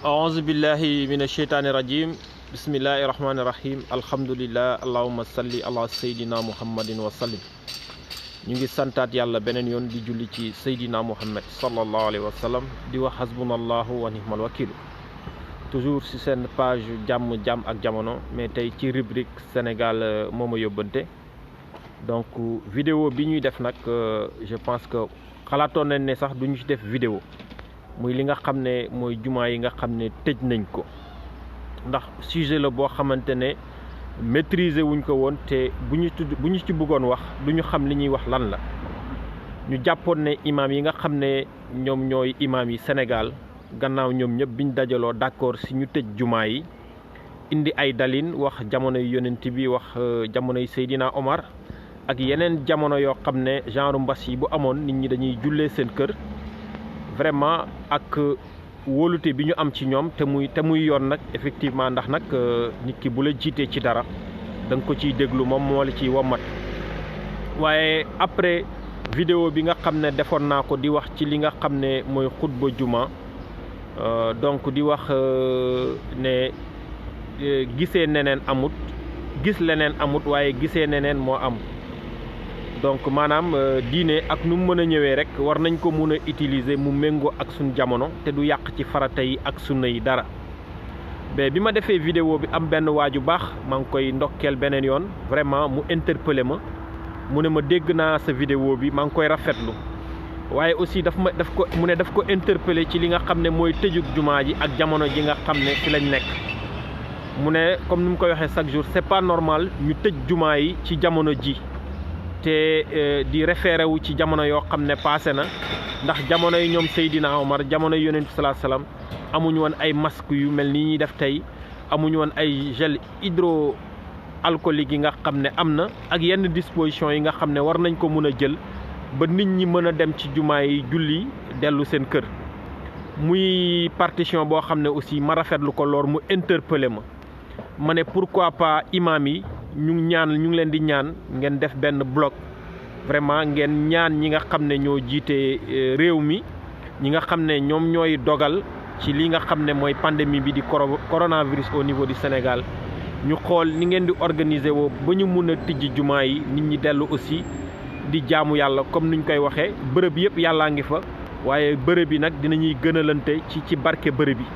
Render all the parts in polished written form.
أعوذ بالله من الشيطان الرجيم بسم الله الرحمن الرحيم الحمد لله اللهم صل على سيدنا محمد وسلم ñu ngi santaat yàlla beneen yoon di julli ci Seydina Muhammad sallallahu alayhi wa sallam di wax hasbunallahu wa ni'mal wakil toujours ci seen page jàmm ak jamono mais tey ci rubrique Sénégal moo ma yóbbante donc vidéo bi ñuy def nag je pense que xalaatoon nañ ne sax duñu ci def vidéo muy li nga xam ne mooy jumaa yi nga xam ne tëj nañ ko ndax sujet la boo xamante ne maîtriser wuñ ko woon te bu ñu ci bëggoon wax du ñu xam li ñuy wax lan la ñu jàppoon ne imaam yi nga xam ne ñoom ñooy imaam yi Sénégal gannaaw ñoom ñëpp biñ dajaloo d'accord si ñu tëj jumaa yi indi ay dalin wax jamonoy yonent bi wax jamonoy Seydina Omar ak yeneen jamono yoo xam ne genre mbas yi bu amoon nit ñi dañuy jullee seen kër vraiment ak wóolute bi ñu am ci ñoom te muy yoon nag effectivement ndax nag nit ki bu la jiitee ci dara da nga ko ciy déglu moom moo la ciy wommat waaye après vidéo bi nga xam ne defoon naa ko di wax ci li nga xam ne mooy xutba juma donc di wax ne gisee neneen amut gis leneen amut waaye gisee neneen moo am donc maanaam diine ak nu mu mën a ñëwee rek war nañ ko mun a utiliser mu méngoo ak suñ jamono te du yàq ci farata yi ak sunna yi dara mais bi ma defee vidéo bi am benn waaju baax maa ngi koy ndokkeel beneen yoon vraiment mu interpellé ma mu ne ma dégg naa sa vidéo bi maa ngi koy rafetlu waaye aussi daf ko interpellé ci li nga xam ne mooy tëjug jumaa ji ak jamono ji nga xam ne fi lañ nekk mu ne comme ni mu koy waxee chaque jour c'est pas normal ñu tëj jumaa yi ci jamono ji te di référé wu ci jamono yoo xam ne passé na ndax jamono yi ñoom Seydina Omar jamono yi yonent bi sallallahu alayhi wasallam amuñu woon ay masque yu mel ni ñuy def tey amuñu woon ay gel hydroalcoolique yi nga xam ne am na ak yenn disposition yi nga xam ne war nañ ko mun a jël ba nit ñi mën a dem ci jumaa yi julli dellu seen kër muy partition boo xam ne aussi ma rafetlu ko loor mu interpellé ma ne pourquoi pas imam yi ñu ngi leen di ñaan ngeen def benn bloc vraiment ngeen ñaan ñi nga xam ne ñoo jiite réew mi ñi nga xam ne ñoom ñooy dogal ci li nga xam ne mooy pandémie bi di coronavirus au niveau du Sénégal ñu xool ni ngeen di organiser woo ba ñu mun a tijji jumaa yi nit ñi dellu aussi di jaamu yàlla comme niñ koy waxee bërëb yëpp yàllaa ngi fa waaye bërëb yi nag dinañuy gënalante ci barke bërëb yi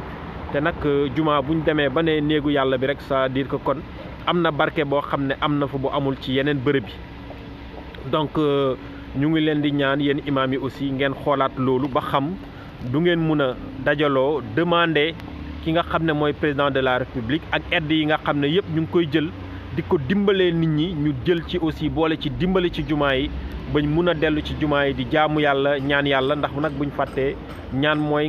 te nag jumaa buñ demee ba ne néegu yàlla bi rek c'est-à-dire que kon am na barke boo xam ne am na fa bu amul ci yeneen bërëb yi donc ñu ngi leen di ñaan yéen imaam yi aussi ngeen xoolaat loolu ba xam du ngeen mun a dajaloo demander ki nga xam ne mooy président de la république ak aide yi nga xam ne yëpp ñu ngi koy jël di ko dimbalee nit ñi ñu jël ci aussi boole ci dimbali ci jumaa yi bañ mun a dellu ci jumaa yi di jaamu yàlla ñaan yàlla ndax nag buñ fàttee ñaan mooy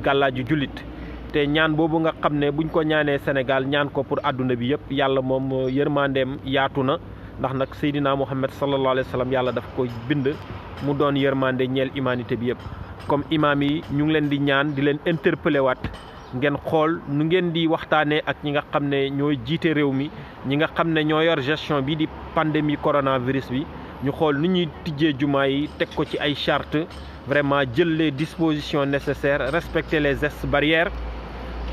gàllaaju jullit te ñaan boobu nga xam ne buñ ko ñaanee Sénégal ñaan ko pour àdduna bi yëpp yàlla moom yërmandeem yaatu na ndax nag Seydina Muhammad sallallahu alayhi wa sallam yàlla daf ko bind mu doon yërmande ñeel humanité bi yëpp comme imaam yi ñu ngi leen di ñaan di leen interpellé waat ngeen xool nu ngeen di waxtaanee ak ñi nga xam ne ñooy jiite réew mi ñi nga xam ne ñoo yor gestion bi di pandémie coronavirus bi ñu xool nu ñuy tijjee jumaa yi teg ko ci ay charte vraiment jël les dispositions nécessaires respecter les gestes barrières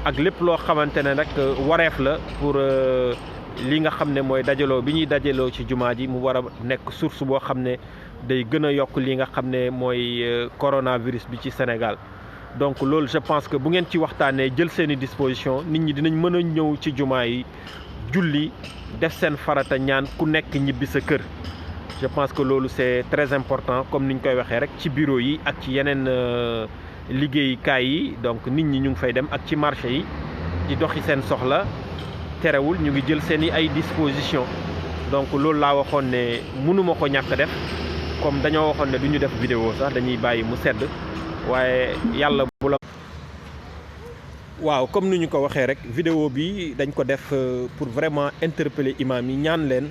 ak lépp loo xamante ne rek wareef la pour li nga xam ne mooy dajaloo bi ñuy dajaloo ci jumaa ji mu war a nekk source boo xam ne day gën a yokk li nga xam ne mooy coronavirus bi ci Sénégal donc loolu je pense que bu ngeen ci waxtaanee jël seeni disposition nit ñi dinañ mën a ñëw ci jumaa yi julli def seen farata ñaan ku nekk ñibbi sa kër je pense que loolu c'est très important comme niñ koy waxee rek ci bureau yi ak ci yeneen liggéeyukaay yi donc nit ñi ñu ngi fay dem ak ci marché yi di doxi seen soxla terewul ñu ngi jël seeni ay disposition donc loolu laa waxoon ne mënuma ko ñàkk def comme dañoo waxoon ne du ñu def vidéo sax dañuy bàyyi mu sedd waaye yàlla bu la waaw comme ni ñu ko waxee rek vidéo bi dañ ko def pour vraiment interpeller imam yi ñaan leen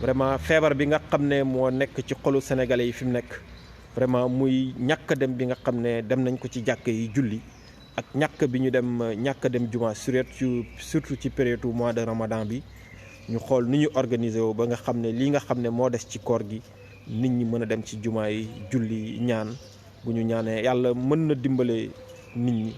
vraiment feebar bi nga xam ne moo nekk ci xolu sénégalais yi fi mu nekk vraiment muy ñàkk dem bi nga xam ne dem nañ ko ci jàkk yi julli ak ñàkk bi ñu dem ñàkk dem juma surtout ci période mois de ramadan bi ñu xool ni ñu organiser woo ba nga xam ne lii nga xam ne moo des ci koor gi nit ñi mën a dem ci juma yi julli ñaan bu ñu ñaanee yàlla mën na dimbale nit ñi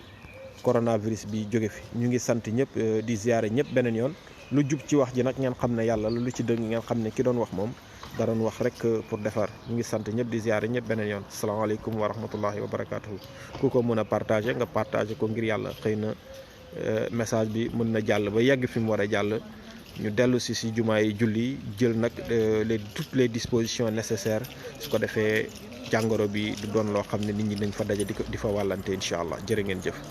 coronavirus bi jóge fi. ñu ngi sant ñëpp di ziare ñëpp beneen yoon lu jub ci wax ji nag ngeen xam ne yàlla lu ci dëgg ngeen xam ne ki doon wax moom da doon wax rek pour defar. ñu ngi sant ñëpp di ziare ñëpp beneen yoon salaamaaleykum wa rahmatullahi wa barakatuhu. ku ko mën a partagé nga partagé ko ngir yàlla xëy na message bi mën na jàll ba yegg fi mu war a jàll. ñu dellu si jumaa yi julli jël nag toutes les dispositions nécessaires su ko defee jàngoro bi du doon loo xam ne nit ñi dañ fa daje di fa wàllante incha allah jërë ngeen jëf.